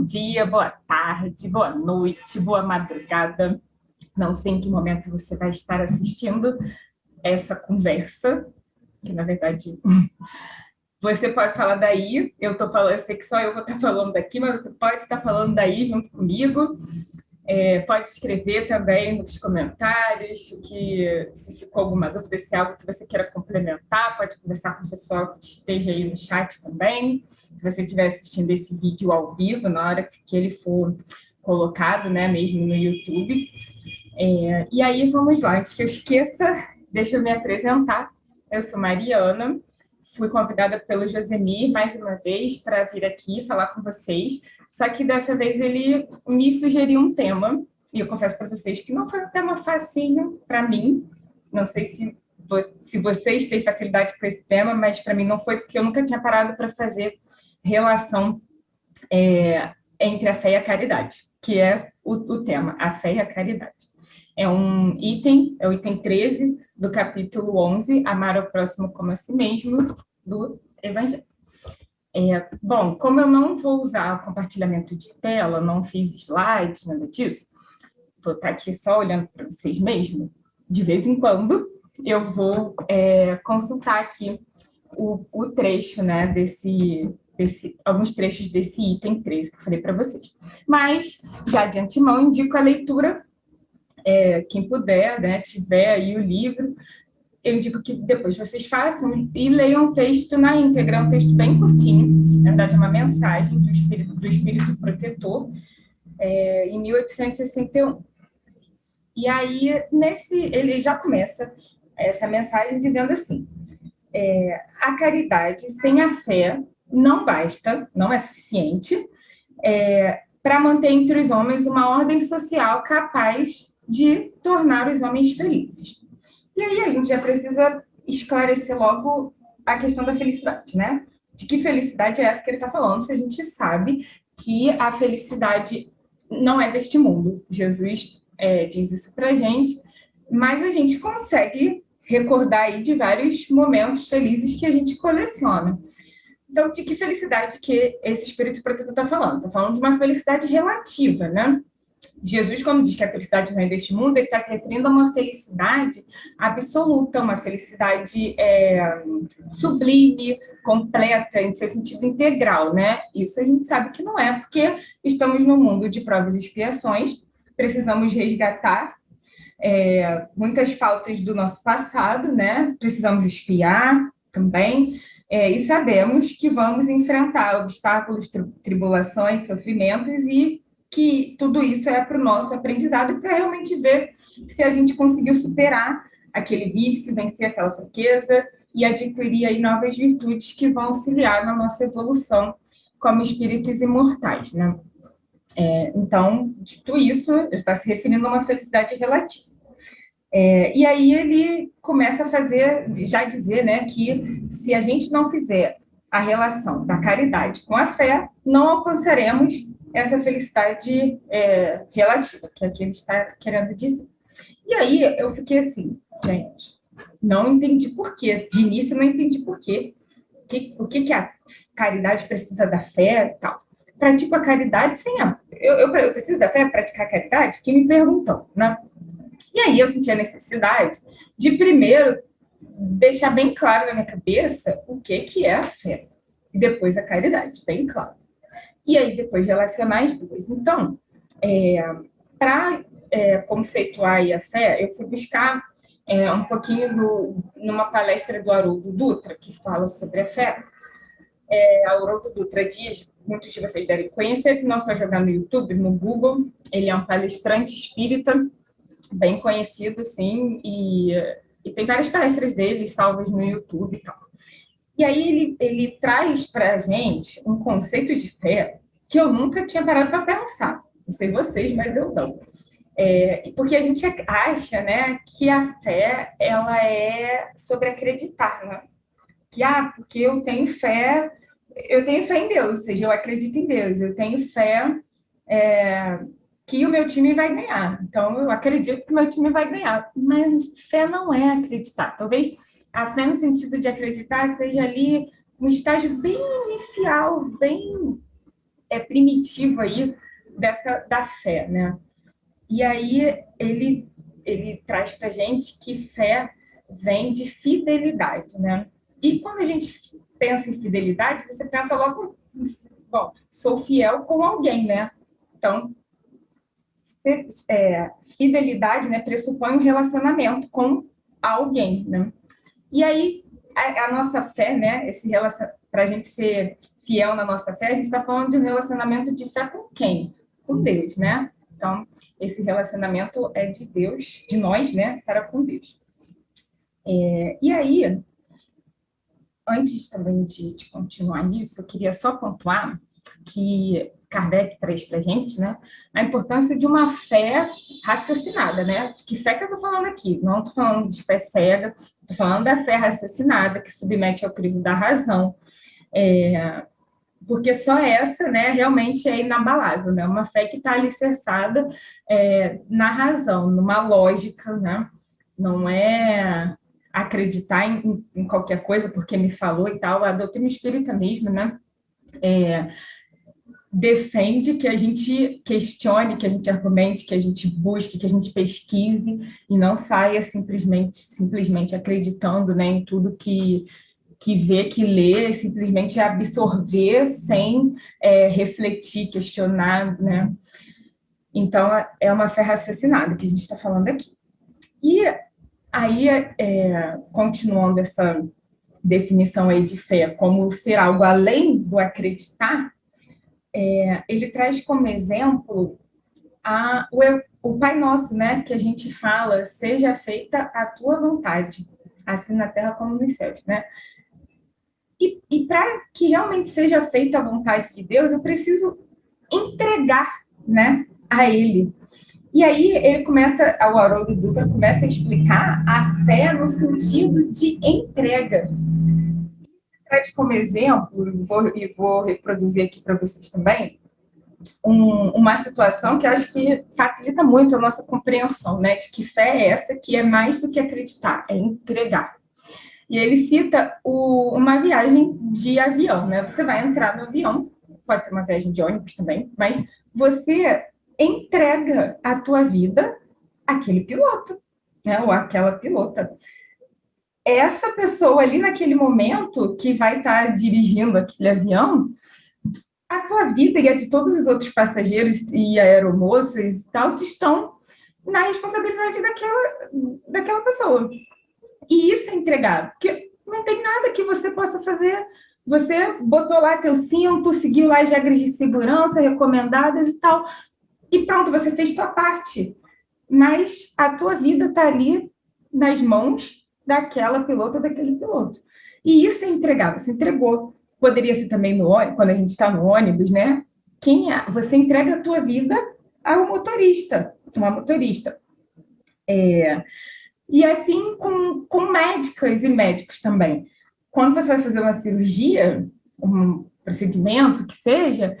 dia, boa tarde, boa noite, boa madrugada. Não sei em que momento você vai estar assistindo essa conversa, que na verdade você pode falar daí, eu tô falando, eu sei que só eu vou estar falando daqui, mas você pode estar falando daí junto comigo. Pode escrever também nos comentários que se ficou alguma dúvida, se é algo que você queira complementar, pode conversar com o pessoal que esteja aí no chat também. Se você estiver assistindo esse vídeo ao vivo, na hora que ele for colocado, né, mesmo no YouTube. E aí, vamos lá, antes que eu esqueça, deixa eu me apresentar. Eu sou Mariana, fui convidada pelo Josemir mais uma vez para vir aqui falar com vocês, só que dessa vez ele me sugeriu um tema, e eu confesso para vocês que não foi um tema facinho para mim, não sei se vocês têm facilidade com esse tema, mas para mim não foi, porque eu nunca tinha parado para fazer relação entre a fé e a caridade, que é o tema, a fé e a caridade. É um item, é o item 13 do capítulo 11, Amar ao próximo como a si mesmo, do Evangelho. Bom, como eu não vou usar compartilhamento de tela, não fiz slides, nada disso, vou estar aqui só olhando para vocês mesmo, de vez em quando eu vou consultar aqui o trecho, né, alguns trechos desse item 13 que eu falei para vocês. Mas, já de antemão, indico a leitura, quem puder, né, tiver aí o livro, eu digo que depois vocês façam e leiam o texto na íntegra, é um texto bem curtinho, na verdade é uma mensagem do Espírito Protetor, em 1861. E aí, ele já começa essa mensagem dizendo assim: a caridade sem a fé não basta, não é suficiente, para manter entre os homens uma ordem social capaz de tornar os homens felizes. E aí a gente já precisa esclarecer logo a questão da felicidade, né? De que felicidade é essa que ele está falando, se a gente sabe que a felicidade não é deste mundo. Jesus diz isso para a gente, mas a gente consegue recordar aí de vários momentos felizes que a gente coleciona. Então, de que felicidade que esse Espírito Protetor está falando? Está falando de uma felicidade relativa, né? Jesus, quando diz que a felicidade não é deste mundo, ele está se referindo a uma felicidade absoluta, uma felicidade sublime, completa, em seu sentido integral, né? Isso a gente sabe que não é, porque estamos num mundo de provas e expiações, precisamos resgatar muitas faltas do nosso passado, né? Precisamos expiar também, e sabemos que vamos enfrentar obstáculos, tribulações, sofrimentos, e que tudo isso é para o nosso aprendizado e para realmente ver se a gente conseguiu superar aquele vício, vencer aquela fraqueza e adquirir aí novas virtudes que vão auxiliar na nossa evolução como espíritos imortais, né? Então, dito isso, ele está se referindo a uma felicidade relativa. E aí ele começa a já dizer, né, que se a gente não fizer a relação da caridade com a fé, não alcançaremos essa felicidade relativa, que é o que ele está querendo dizer. E aí eu fiquei assim, gente, não entendi por quê. De início, não entendi por quê. O que a caridade precisa da fé e tal. Pratico a caridade sem a... Eu preciso da fé para praticar a caridade? Que me perguntam, né? E aí eu senti a necessidade de, primeiro, deixar bem claro na minha cabeça o que é a fé. E depois a caridade, bem claro. E aí depois relacionar as duas. Então, para conceituar a fé, eu fui buscar um pouquinho numa palestra do Haroldo Dutra, que fala sobre a fé. Haroldo Dutra diz, muitos de vocês devem conhecer, se não só jogar no YouTube, no Google, ele é um palestrante espírita, bem conhecido, sim, e tem várias palestras dele salvas no YouTube e tal. E aí ele traz para a gente um conceito de fé que eu nunca tinha parado para pensar. Não sei vocês, mas eu não. Porque a gente acha, né, que a fé ela é sobre acreditar, né? Que, porque eu tenho fé em Deus, ou seja, eu acredito em Deus, eu tenho fé que o meu time vai ganhar. Então, eu acredito que o meu time vai ganhar. Mas fé não é acreditar. Talvez a fé, no sentido de acreditar, seja ali um estágio bem inicial, bem primitivo aí da fé, né? E aí ele traz para a gente que fé vem de fidelidade, né? E quando a gente pensa em fidelidade, você pensa logo, bom, sou fiel com alguém, né? Então, fidelidade, né, pressupõe um relacionamento com alguém, né? E aí, a nossa fé, né, para a gente ser fiel na nossa fé, a gente está falando de um relacionamento de fé com quem? Com Deus, né? Então, esse relacionamento é de Deus, de nós, né, para com Deus. E aí, antes também de continuar isso, eu queria só pontuar que Kardec traz para a gente, né, a importância de uma fé raciocinada, né? De que fé que eu estou falando aqui? Não estou falando de fé cega, estou falando da fé raciocinada, que submete ao crivo da razão, porque só essa, né, realmente é inabalável, né? Uma fé que está alicerçada na razão, numa lógica, né? Não é acreditar em qualquer coisa porque me falou e tal. A doutrina espírita mesmo, né? Defende que a gente questione, que a gente argumente, que a gente busque, que a gente pesquise e não saia simplesmente acreditando, né, em tudo que vê, que lê, simplesmente absorver sem refletir, questionar, né? Então, é uma fé raciocinada que a gente está falando aqui. E aí, continuando essa definição aí de fé como ser algo além do acreditar, ele traz como exemplo o Pai Nosso, né? Que a gente fala, seja feita a tua vontade, assim na terra como nos céus, né? E para que realmente seja feita a vontade de Deus, eu preciso entregar, né, a Ele. E aí o Haroldo Dutra começa a explicar a fé no sentido de entrega. Traz como exemplo, e vou reproduzir aqui para vocês também, uma situação que eu acho que facilita muito a nossa compreensão, né, de que fé é essa, que é mais do que acreditar, é entregar. E ele cita uma viagem de avião, né? Você vai entrar no avião, pode ser uma viagem de ônibus também, mas você entrega a tua vida àquele piloto, né? Ou àquela pilota. Essa pessoa ali naquele momento que vai estar dirigindo aquele avião, a sua vida e a de todos os outros passageiros e aeromoças e tal estão na responsabilidade daquela pessoa. E isso é entregar, porque não tem nada que você possa fazer. Você botou lá teu cinto, seguiu lá as regras de segurança recomendadas e tal, e pronto, você fez tua parte. Mas a tua vida está ali nas mãos daquela pilota, daquele piloto. E isso é entregar, você entregou. Poderia ser também no ônibus, quando a gente está no ônibus, né? Você entrega a tua vida ao motorista, uma motorista. E assim com médicas e médicos também. Quando você vai fazer uma cirurgia, um procedimento que seja,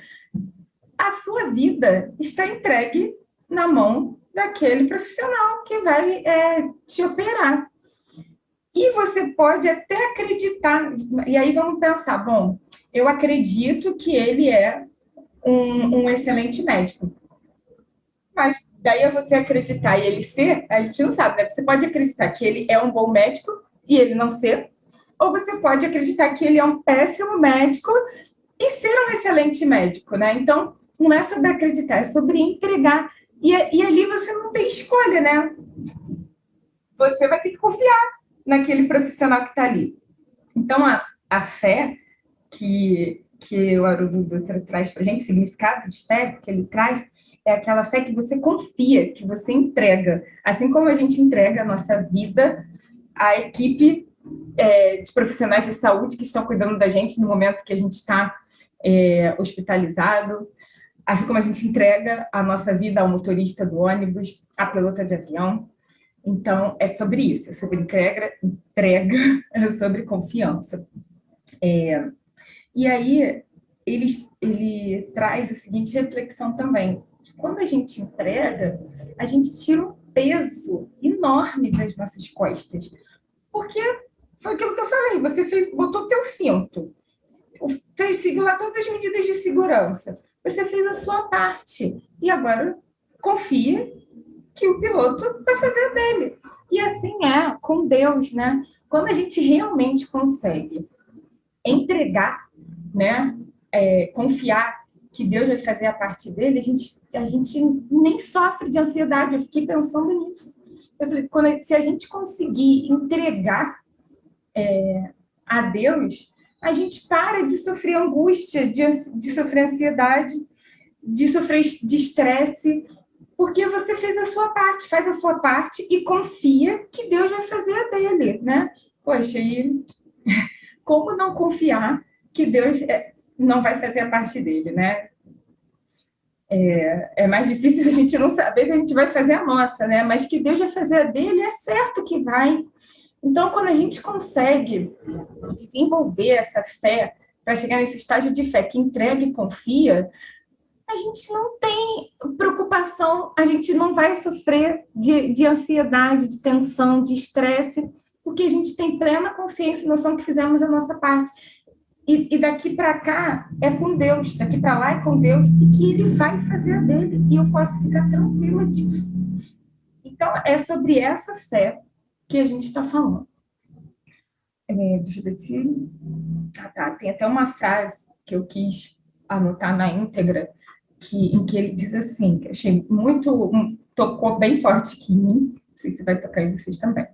a sua vida está entregue na mão daquele profissional que vai te operar. E você pode até acreditar, e aí vamos pensar, bom, eu acredito que ele é um excelente médico. Mas daí é você acreditar e ele ser, a gente não sabe, né? Você pode acreditar que ele é um bom médico e ele não ser, ou você pode acreditar que ele é um péssimo médico e ser um excelente médico, né? Então, não é sobre acreditar, é sobre entregar. E ali você não tem escolha, né? Você vai ter que confiar naquele profissional que está ali. Então, a fé que o Haroldo Dutra traz para a gente, o significado de fé que ele traz, é aquela fé que você confia, que você entrega. Assim como a gente entrega a nossa vida à equipe de profissionais de saúde que estão cuidando da gente no momento que a gente está hospitalizado, assim como a gente entrega a nossa vida ao motorista do ônibus, à pilota de avião. Então, é sobre isso, é sobre entrega, é sobre confiança. E aí, ele traz a seguinte reflexão também. Quando a gente entrega, a gente tira um peso enorme das nossas costas. Porque foi aquilo que eu falei, você botou teu cinto, seguiu lá todas as medidas de segurança. você fez a sua parte. E agora confia que o piloto vai fazer a dele. E assim é com Deus, né? Quando a gente realmente consegue entregar, né? Confiar que Deus vai fazer a parte dele, a gente nem sofre de ansiedade. Eu fiquei pensando nisso. Eu falei, se a gente conseguir entregar a Deus, a gente para de sofrer angústia, de sofrer ansiedade, de sofrer de estresse, porque você fez a sua parte, faz a sua parte e confia que Deus vai fazer a dele, né? Poxa, e como não confiar que Deus não vai fazer a parte dele, né? É mais difícil a gente não saber, a gente vai fazer a nossa, né? Mas que Deus vai fazer a dele, é certo que vai. Então, quando a gente consegue desenvolver essa fé para chegar nesse estágio de fé que entrega e confia, a gente não tem preocupação, a gente não vai sofrer de ansiedade, de tensão, de estresse, porque a gente tem plena consciência e noção que fizemos a nossa parte. E daqui para cá é com Deus, daqui para lá é com Deus, e que Ele vai fazer a dele, e eu posso ficar tranquila disso. Então, é sobre essa fé que a gente está falando. Deixa eu ver se... tá. Tem até uma frase que eu quis anotar na íntegra, em que ele diz assim, que eu achei muito... tocou bem forte aqui em mim, não sei se vai tocar em vocês também,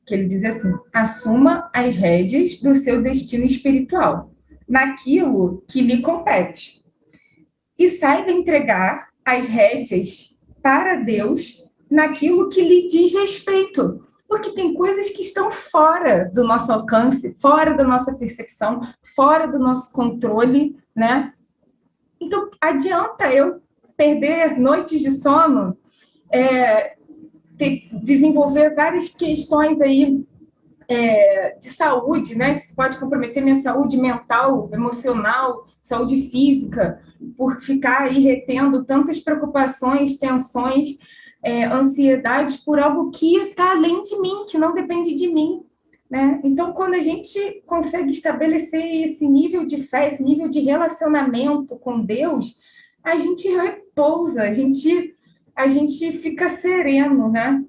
que ele diz assim: assuma as rédeas do seu destino espiritual, naquilo que lhe compete, e saiba entregar as rédeas para Deus naquilo que lhe diz respeito. Porque tem coisas que estão fora do nosso alcance, fora da nossa percepção, fora do nosso controle, né? Então, adianta eu perder noites de sono, desenvolver várias questões aí de saúde, né? Que isso pode comprometer minha saúde mental, emocional, saúde física, por ficar aí retendo tantas preocupações, tensões, ansiedades por algo que está além de mim, que não depende de mim, né? Então, quando a gente consegue estabelecer esse nível de fé, esse nível de relacionamento com Deus, a gente repousa, a gente fica sereno, né?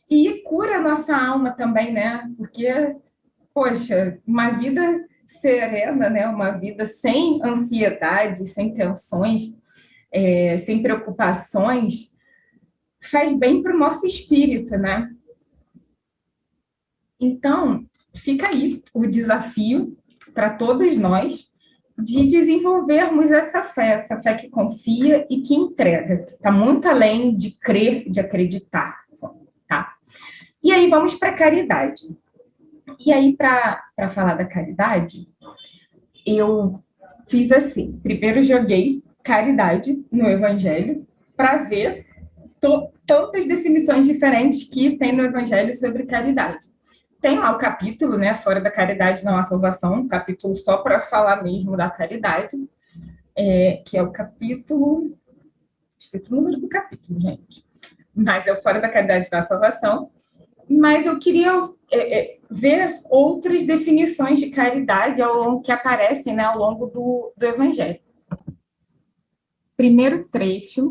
E cura a nossa alma também, né? Porque, poxa, uma vida serena, né? Uma vida sem ansiedade, sem tensões, sem preocupações, faz bem para o nosso espírito, né? Então, fica aí o desafio para todos nós de desenvolvermos essa fé que confia e que entrega. Está muito além de crer, de acreditar, tá? E aí vamos para a caridade. E aí, para falar da caridade, eu fiz assim. Primeiro joguei caridade no Evangelho para ver tantas definições diferentes que tem no Evangelho sobre caridade. Tem lá o capítulo, né, Fora da Caridade Não Há Salvação, um capítulo só para falar mesmo da caridade, que é o capítulo... Esqueci o número do capítulo, gente. Mas é o Fora da Caridade Não Há Salvação. Mas eu queria ver outras definições de caridade que aparecem, né, ao longo do Evangelho. Primeiro trecho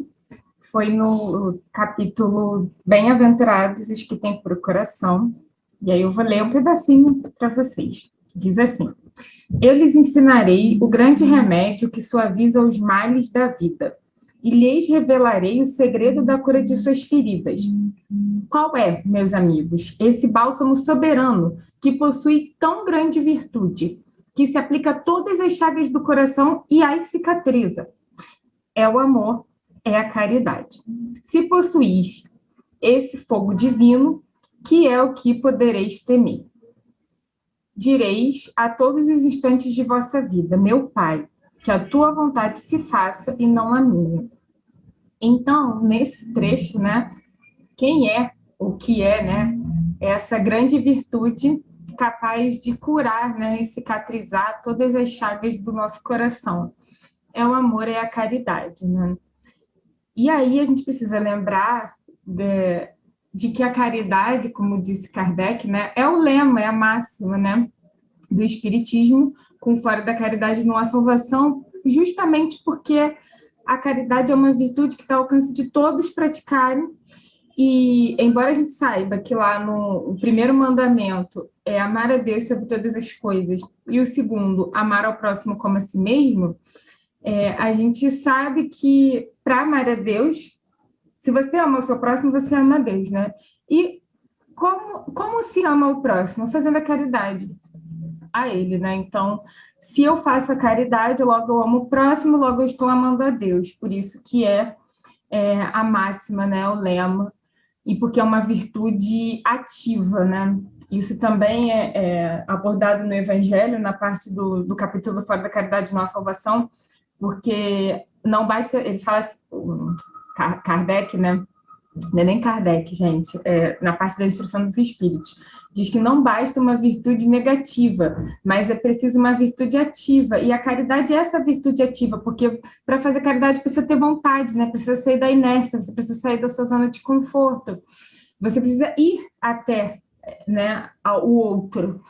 foi no capítulo Bem-aventurados os que têm por coração, e aí eu vou ler um pedacinho para vocês. Diz assim: eu lhes ensinarei o grande remédio que suaviza os males da vida, e lhes revelarei o segredo da cura de suas feridas. Qual é, meus amigos, esse bálsamo soberano que possui tão grande virtude, que se aplica a todas as chagas do coração e as cicatriza? É o amor, é a caridade. Se possuís esse fogo divino, que é o que podereis temer? Direis a todos os instantes de vossa vida: meu Pai, que a tua vontade se faça e não a minha. Então, nesse trecho, né, quem é, o que é, né, essa grande virtude capaz de curar, né, e cicatrizar todas as chagas do nosso coração? É o amor, é a caridade, né? E aí a gente precisa lembrar de que a caridade, como disse Kardec, né, é o lema, é a máxima, né, do Espiritismo. Com Fora da Caridade Não Há Salvação, justamente porque a caridade é uma virtude que está ao alcance de todos praticarem. E, embora a gente saiba que lá no o primeiro mandamento é amar a Deus sobre todas as coisas, e o segundo, amar ao próximo como a si mesmo, a gente sabe que para amar a Deus, se você ama o seu próximo, você ama a Deus, né? E como se ama o próximo? Fazendo a caridade a ele, né? Então, se eu faço a caridade, logo eu amo o próximo, logo eu estou amando a Deus. Por isso que a máxima, né? O lema, e porque é uma virtude ativa, né? Isso também é abordado no Evangelho, na parte do capítulo Fora da Caridade Não Há Salvação, porque não basta, ele fala, Kardec, né? Não é nem Kardec, gente, na parte da instrução dos espíritos, diz que não basta uma virtude negativa, mas é preciso uma virtude ativa, e a caridade é essa virtude ativa, porque para fazer caridade precisa ter vontade, né? Precisa sair da inércia, você precisa sair da sua zona de conforto, você precisa ir até, né, o outro.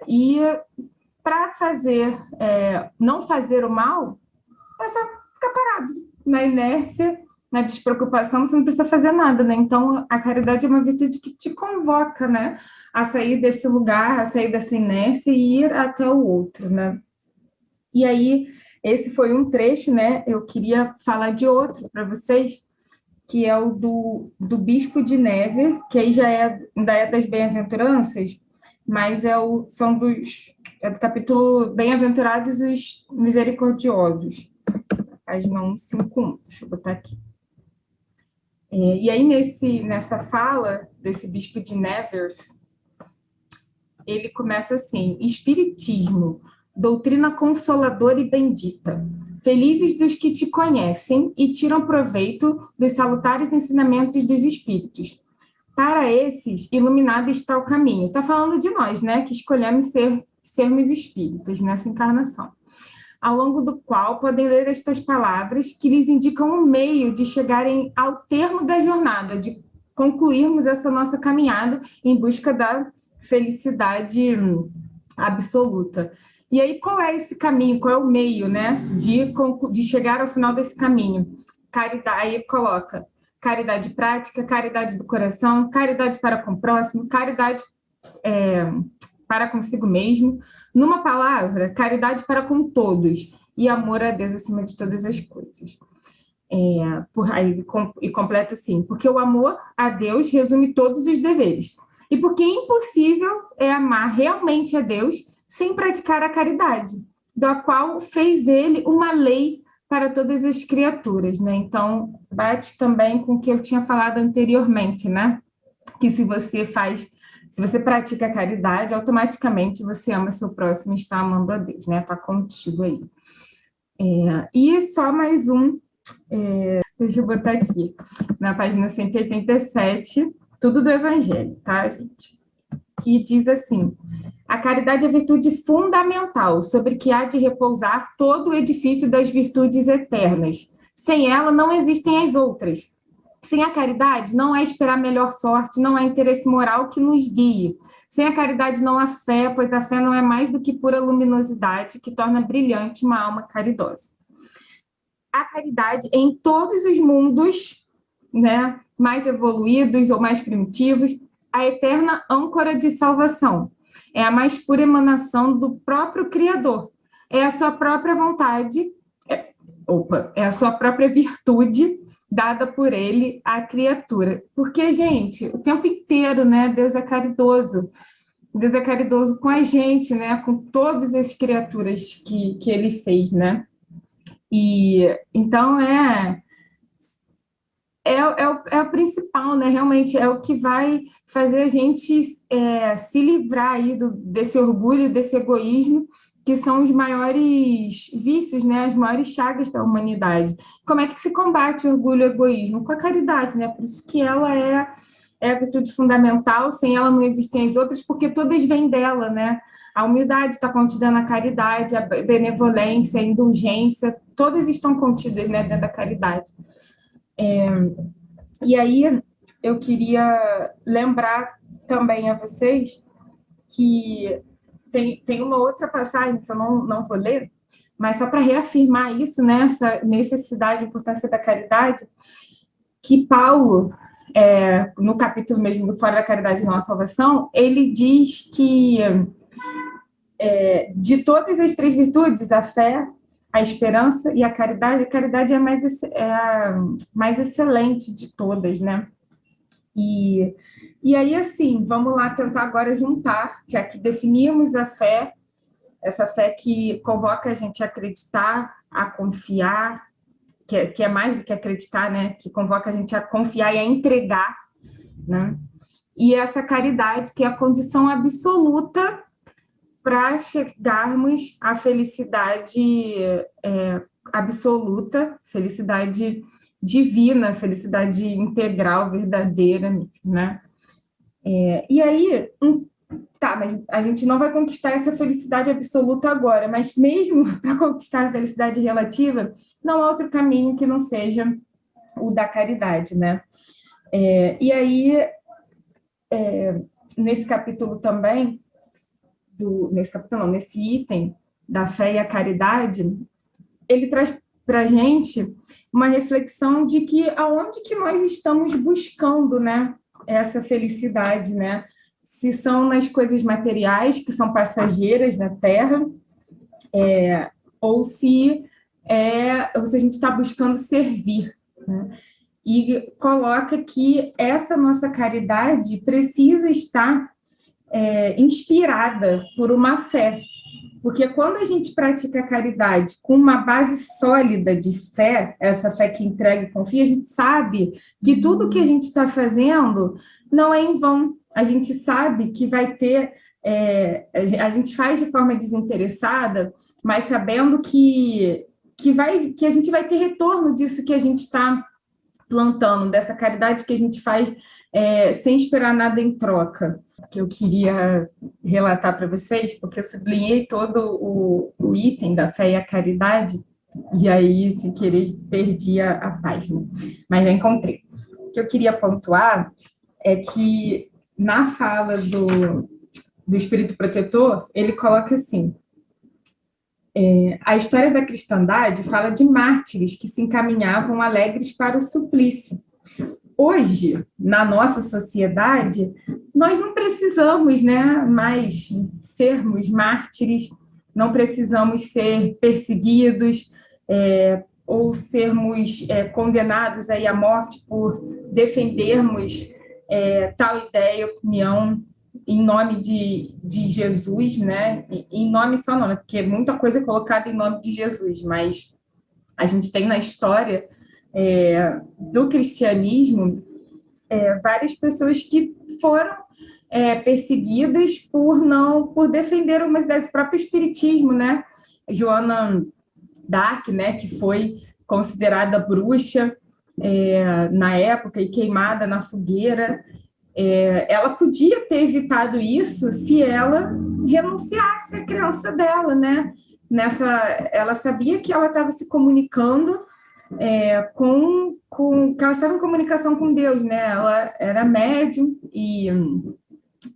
E para não fazer o mal, é só ficar parado na inércia, na despreocupação, você não precisa fazer nada, né? Então, a caridade é uma virtude que te convoca, né, a sair desse lugar, a sair dessa inércia e ir até o outro, né? E aí, esse foi um trecho, né? Eu queria falar de outro para vocês, que é o do Bispo de Nevers, que aí ainda é das bem-aventuranças, mas é do capítulo Bem-aventurados os misericordiosos, página 151, deixa eu botar aqui. E aí, nessa fala desse Bispo de Nevers, ele começa assim: Espiritismo, doutrina consoladora e bendita. Felizes dos que te conhecem e tiram proveito dos salutares ensinamentos dos Espíritos. Para esses, iluminado está o caminho. Está falando de nós, né? Que escolhemos sermos espíritos nessa encarnação. Ao longo do qual podem ler estas palavras que lhes indicam um meio de chegarem ao termo da jornada, de concluirmos essa nossa caminhada em busca da felicidade absoluta. E aí, qual é esse caminho? Qual é o meio, né, de chegar ao final desse caminho? Caridade, aí coloca caridade prática, caridade do coração, caridade para com o próximo, caridade para consigo mesmo. Numa palavra, caridade para com todos e amor a Deus acima de todas as coisas. E completa assim, porque o amor a Deus resume todos os deveres. E porque impossível é amar realmente a Deus sem praticar a caridade, da qual fez ele uma lei para todas as criaturas, né? Então, bate também com o que eu tinha falado anteriormente, né? Que se você pratica a caridade, automaticamente você ama seu próximo e está amando a Deus, né? Está contigo aí. E só mais um, deixa eu botar aqui, na página 187, tudo do Evangelho, tá, gente? Que diz assim: a caridade é virtude fundamental, sobre que há de repousar todo o edifício das virtudes eternas. Sem ela não existem as outras. Sem a caridade, não há esperar melhor sorte, não há interesse moral que nos guie. Sem a caridade, não há fé, pois a fé não é mais do que pura luminosidade que torna brilhante uma alma caridosa. A caridade, em todos os mundos, né, mais evoluídos ou mais primitivos, a eterna âncora de salvação. É a mais pura emanação do próprio Criador. É a sua própria vontade, é a sua própria virtude dada por ele à criatura. Porque, gente, o tempo inteiro, né, Deus é caridoso. Deus é caridoso com a gente, né, com todas as criaturas que ele fez, né? E então é o principal, né? Realmente é o que vai fazer a gente se livrar aí desse orgulho, desse egoísmo, que são os maiores vícios, né? As maiores chagas da humanidade. Como é que se combate o orgulho e o egoísmo? Com a caridade, né? Por isso que ela é a virtude fundamental, sem ela não existem as outras, porque todas vêm dela, né? A humildade está contida na caridade, a benevolência, a indulgência, todas estão contidas, né, dentro da caridade. E aí eu queria lembrar também a vocês que tem uma outra passagem que eu não vou ler, mas só para reafirmar isso, né, essa necessidade, a importância da caridade, que Paulo, no capítulo mesmo do Fora da Caridade não há salvação, ele diz que de todas as três virtudes, a fé, a esperança e a caridade é a mais excelente de todas, né? E aí, assim, vamos lá tentar agora juntar, já que definimos a fé, essa fé que convoca a gente a acreditar, a confiar, que é mais do que acreditar, né? Que convoca a gente a confiar e a entregar, né? E essa caridade, que é a condição absoluta para chegarmos à felicidade absoluta, felicidade divina, felicidade integral, verdadeira, né? E aí, tá, mas a gente não vai conquistar essa felicidade absoluta agora, mas mesmo para conquistar a felicidade relativa, não há outro caminho que não seja o da caridade, né? E aí, nesse capítulo também, nesse item da fé e a caridade, ele traz para a gente uma reflexão de que aonde que nós estamos buscando, né, essa felicidade, né? Se são nas coisas materiais, que são passageiras na Terra, ou se a gente está buscando servir, né? E coloca que essa nossa caridade precisa estar inspirada por uma fé, porque quando a gente pratica a caridade com uma base sólida de fé, essa fé que entrega e confia, a gente sabe que tudo que a gente está fazendo não é em vão. A gente sabe que vai ter... a gente faz de forma desinteressada, mas sabendo que a gente vai ter retorno disso que a gente está plantando, dessa caridade que a gente faz sem esperar nada em troca, que eu queria relatar para vocês, porque eu sublinhei todo o item da fé e a caridade, e aí, sem querer, perdi a página, mas já encontrei. O que eu queria pontuar é que, na fala do Espírito Protetor, ele coloca assim: a história da cristandade fala de mártires que se encaminhavam alegres para o suplício. Hoje, na nossa sociedade, nós não precisamos, né, mais sermos mártires, não precisamos ser perseguidos ou sermos condenados aí à morte por defendermos tal ideia, opinião, em nome de Jesus, né? Em nome só não, né? Porque muita coisa é colocada em nome de Jesus, mas a gente tem na história do cristianismo várias pessoas que foram perseguidas por defender umas ideias do próprio espiritismo, né? Joana d'Arc, né, que foi considerada bruxa na época e queimada na fogueira, ela podia ter evitado isso se ela renunciasse à crença dela, né? Ela sabia que ela estava se comunicando que ela estava em comunicação com Deus, né? Ela era médium e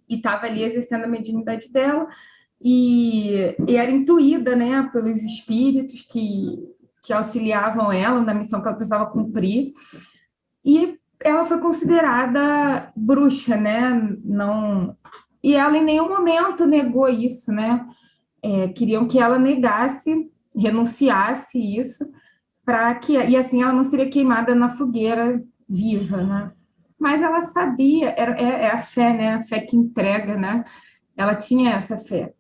estava ali exercendo a mediunidade dela e era intuída, né, pelos espíritos que auxiliavam ela na missão que ela precisava cumprir. E ela foi considerada bruxa, né? Não... E ela em nenhum momento negou isso, né? Queriam que ela negasse, renunciasse isso, e assim ela não seria queimada na fogueira viva, né? Mas ela sabia, é a fé, né? A fé que entrega, né? Ela tinha essa fé,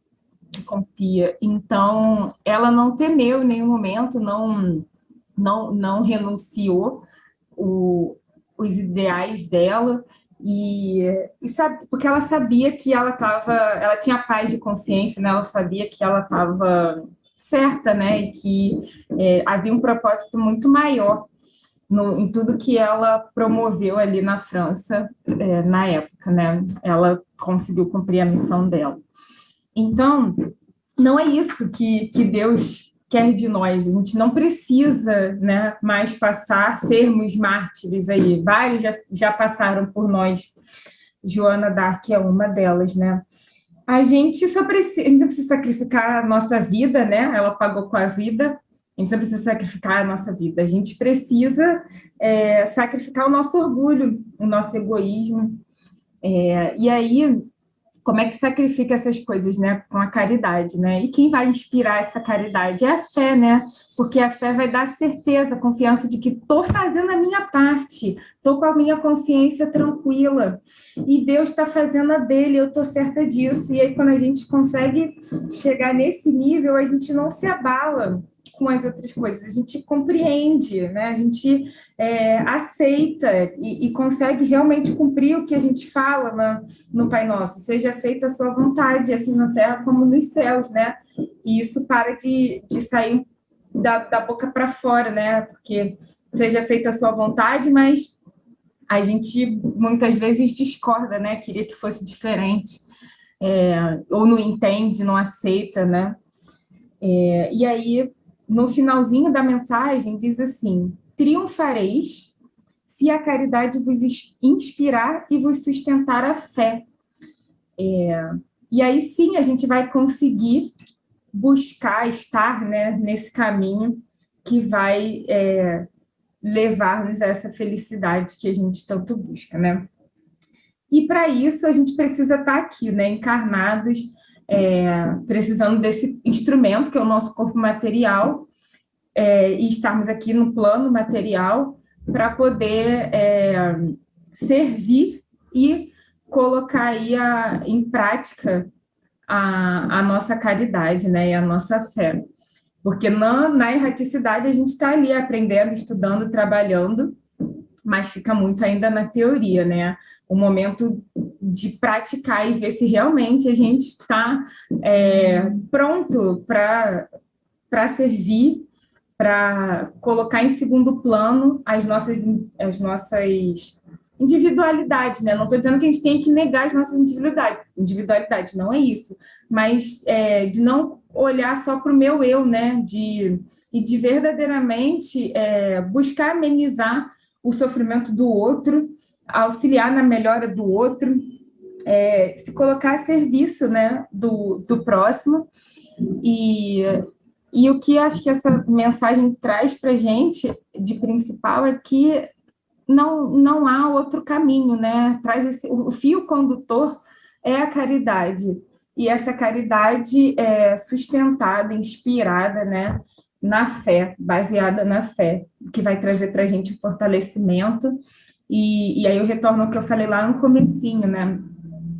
que confia. Então, ela não temeu em nenhum momento, não renunciou os ideais dela, sabe, porque ela sabia que ela tinha paz de consciência, né? Ela sabia que ela estava certa, né? E que havia um propósito muito maior em tudo que ela promoveu ali na França na época, né? Ela conseguiu cumprir a missão dela. Então, não é isso que Deus quer de nós. A gente não precisa, né, mais sermos mártires aí. Vários já passaram por nós. Joana d'Arc é uma delas, né? a gente não precisa sacrificar a nossa vida, né? Ela pagou com a vida, a gente não precisa sacrificar a nossa vida, a gente precisa sacrificar o nosso orgulho, o nosso egoísmo. E aí, como é que sacrifica essas coisas, né? Com a caridade, né? E quem vai inspirar essa caridade é a fé, né? Porque a fé vai dar certeza, confiança de que estou fazendo a minha parte, estou com a minha consciência tranquila e Deus está fazendo a dele, eu estou certa disso. E aí, quando a gente consegue chegar nesse nível, a gente não se abala com as outras coisas, a gente compreende, né? A gente aceita e consegue realmente cumprir o que a gente fala no Pai Nosso, seja feita a sua vontade, assim na terra como nos céus, né? E isso para de sair da boca para fora, né? Porque seja feita a sua vontade, mas a gente muitas vezes discorda, né? Queria que fosse diferente, ou não entende, não aceita, né? E aí, no finalzinho da mensagem, diz assim: triunfareis se a caridade vos inspirar e vos sustentar a fé. E aí sim a gente vai conseguir buscar estar, né, nesse caminho que vai levar-nos a essa felicidade que a gente tanto busca, né? E para isso a gente precisa estar aqui, né, encarnados, precisando desse instrumento que é o nosso corpo material, e estarmos aqui no plano material para poder servir e colocar aí em prática a nossa caridade, né, e a nossa fé. Porque na erraticidade a gente está ali aprendendo, estudando, trabalhando, mas fica muito ainda na teoria, né? O momento de praticar e ver se realmente a gente está pronto para servir, para colocar em segundo plano as nossas individualidades, né? Não estou dizendo que a gente tem que negar as nossas individualidades, não é isso, mas de não olhar só para o meu eu, né? E de verdadeiramente buscar amenizar o sofrimento do outro, auxiliar na melhora do outro, se colocar a serviço, né, do próximo. E o que acho que essa mensagem traz para a gente, de principal, é que não há outro caminho, né? O fio condutor é a caridade. E essa caridade é sustentada, inspirada, né, na fé, baseada na fé, que vai trazer para a gente o fortalecimento. E aí eu retorno ao que eu falei lá no comecinho, né?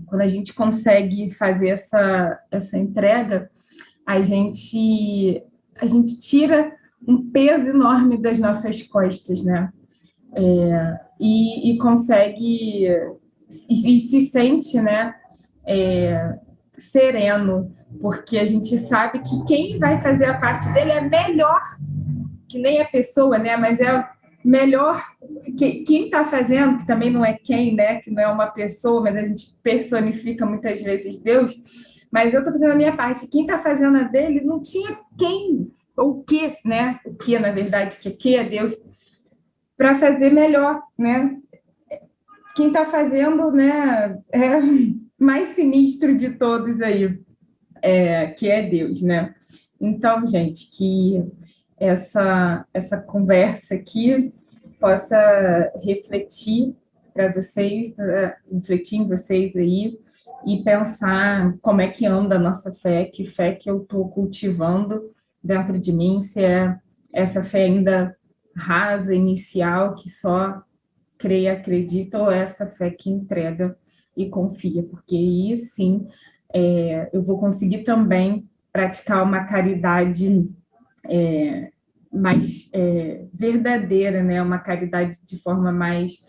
Quando a gente consegue fazer essa entrega, a gente, a gente tira um peso enorme das nossas costas, né? E consegue, e se sente, né, sereno, porque a gente sabe que quem vai fazer a parte dele é melhor, que nem a pessoa, né, mas é melhor que quem está fazendo, que também não é quem, né, que não é uma pessoa, mas a gente personifica muitas vezes Deus, mas eu estou fazendo a minha parte, quem está fazendo a dele não tinha quem, ou o que, né, o que na verdade, que é Deus, para fazer melhor, né, quem está fazendo, né, é mais sinistro de todos aí, que é Deus, né? Então, gente, que essa conversa aqui possa refletir para vocês, refletir em vocês aí e pensar como é que anda a nossa fé, que fé que eu estou cultivando dentro de mim, se é essa fé ainda rasa, inicial, que só crê e acredita, ou essa fé que entrega e confia, porque aí sim eu vou conseguir também praticar uma caridade mais verdadeira, né? Uma caridade de forma mais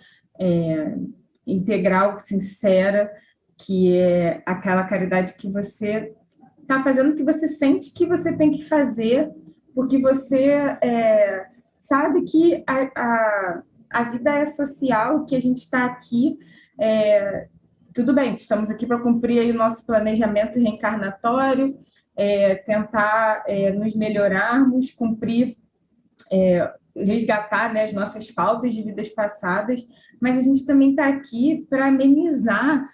integral, sincera, que é aquela caridade que você está fazendo o que você sente que você tem que fazer, porque você sabe que a vida é social, que a gente está aqui, tudo bem, estamos aqui para cumprir aí o nosso planejamento reencarnatório, tentar nos melhorarmos, cumprir, resgatar, né, as nossas faltas de vidas passadas, mas a gente também está aqui para amenizar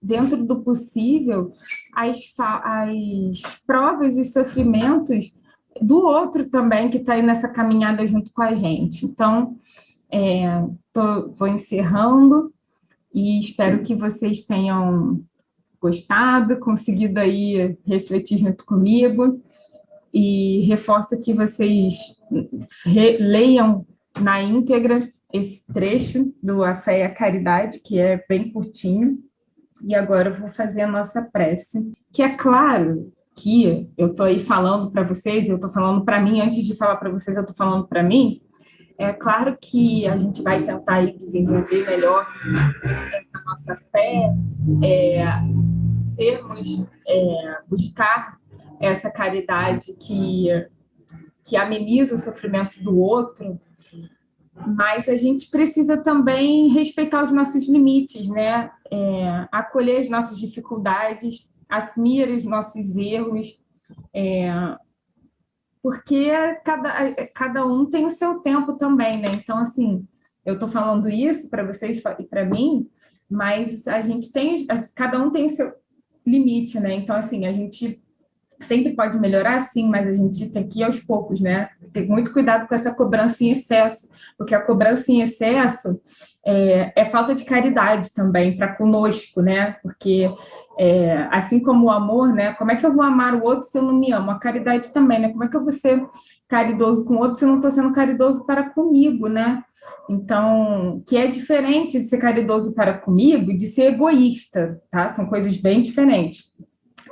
dentro do possível, as provas e sofrimentos do outro também, que está aí nessa caminhada junto com a gente. Então, vou encerrando e espero que vocês tenham gostado, conseguido aí refletir junto comigo, e reforço que vocês leiam na íntegra esse trecho do A Fé e a Caridade, que é bem curtinho, e agora eu vou fazer a nossa prece, que é claro que eu estou aí falando para vocês, eu estou falando para mim, antes de falar para vocês, eu estou falando para mim. É claro que a gente vai tentar aí desenvolver melhor essa nossa fé, buscar essa caridade que ameniza o sofrimento do outro, mas a gente precisa também respeitar os nossos limites, né? Acolher as nossas dificuldades, assumir os nossos erros, porque cada um tem o seu tempo também, né? Então, assim, eu estou falando isso para vocês e para mim, mas cada um tem o seu limite, né? Então, assim, a gente sempre pode melhorar, sim, mas a gente tem que ir aos poucos, né? Ter muito cuidado com essa cobrança em excesso, porque a cobrança em excesso é falta de caridade também para conosco, né? Porque assim como o amor, né? Como é que eu vou amar o outro se eu não me amo? A caridade também, né? Como é que eu vou ser caridoso com o outro se eu não estou sendo caridoso para comigo, né? Então, que é diferente de ser caridoso para comigo e de ser egoísta, tá? São coisas bem diferentes.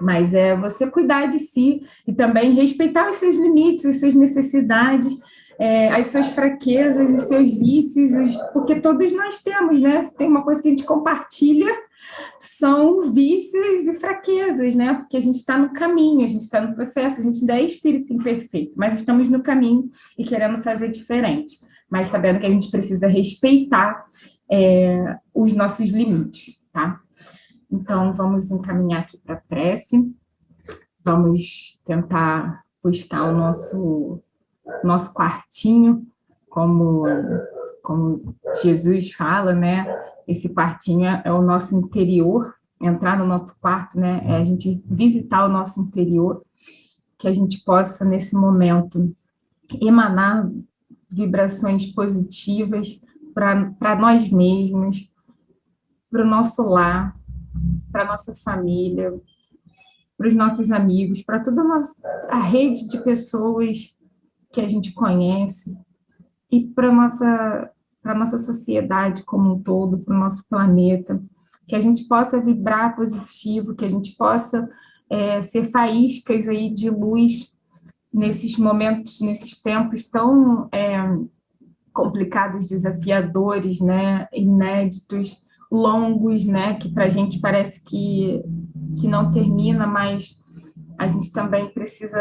Mas é você cuidar de si e também respeitar os seus limites, as suas necessidades, as suas fraquezas e seus vícios, porque todos nós temos, né? Se tem uma coisa que a gente compartilha, são vícios e fraquezas, né? Porque a gente está no caminho, a gente está no processo, a gente ainda é espírito imperfeito, mas estamos no caminho e querendo fazer diferente, mas sabendo que a gente precisa respeitar os nossos limites, tá? Então, vamos encaminhar aqui para a prece, vamos tentar buscar o nosso quartinho, como Jesus fala, né? Esse quartinho é o nosso interior, entrar no nosso quarto, né? É a gente visitar o nosso interior, que a gente possa, nesse momento, emanar vibrações positivas para nós mesmos, para o nosso lar, para a nossa família, para os nossos amigos, para toda a rede de pessoas que a gente conhece e para a nossa sociedade como um todo, para o nosso planeta, que a gente possa vibrar positivo, que a gente possa ser faíscas aí de luz nesses momentos, nesses tempos tão complicados, desafiadores, né, inéditos, longos, né, que para a gente parece que não termina, mas a gente também precisa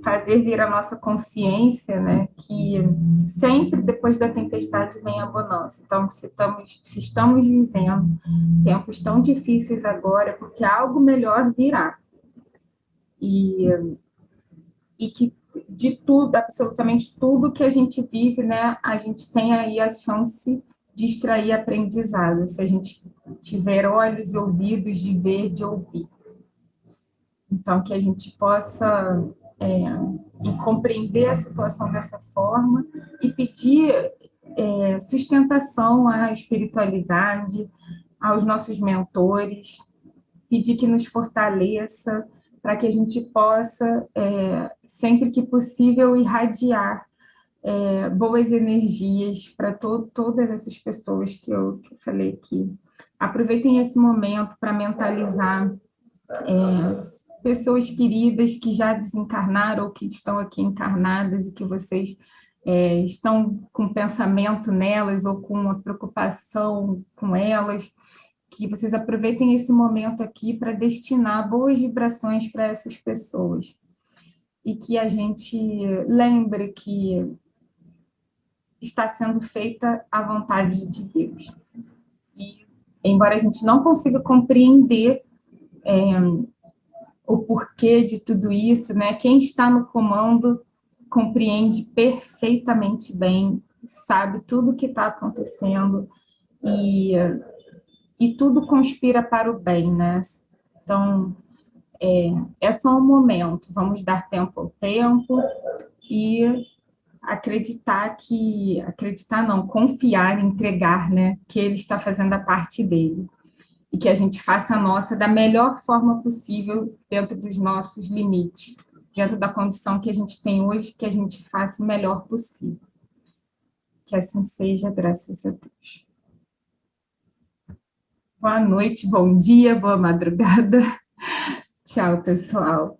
fazer vir a nossa consciência, né, que sempre depois da tempestade vem a bonança. Então, se estamos vivendo tempos tão difíceis agora, porque algo melhor virá. E que de tudo, absolutamente tudo que a gente vive, né, a gente tem aí a chance de extrair aprendizado, se a gente tiver olhos e ouvidos de ver, de ouvir. Então, que a gente possa compreender a situação dessa forma e pedir sustentação à espiritualidade, aos nossos mentores, pedir que nos fortaleça para que a gente possa, sempre que possível, irradiar boas energias para todas essas pessoas que eu falei aqui. Aproveitem esse momento para mentalizar pessoas queridas que já desencarnaram ou que estão aqui encarnadas e que vocês estão com pensamento nelas ou com uma preocupação com elas, que vocês aproveitem esse momento aqui para destinar boas vibrações para essas pessoas. E que a gente lembre que está sendo feita a vontade de Deus. E, embora a gente não consiga compreender o porquê de tudo isso, né? Quem está no comando compreende perfeitamente bem, sabe tudo o que está acontecendo e tudo conspira para o bem, né? Então, é só um momento, vamos dar tempo ao tempo e acreditar não, confiar, entregar, né? Que ele está fazendo a parte dele. E que a gente faça a nossa da melhor forma possível, dentro dos nossos limites, dentro da condição que a gente tem hoje, que a gente faça o melhor possível. Que assim seja, graças a Deus. Boa noite, bom dia, boa madrugada. Tchau, pessoal.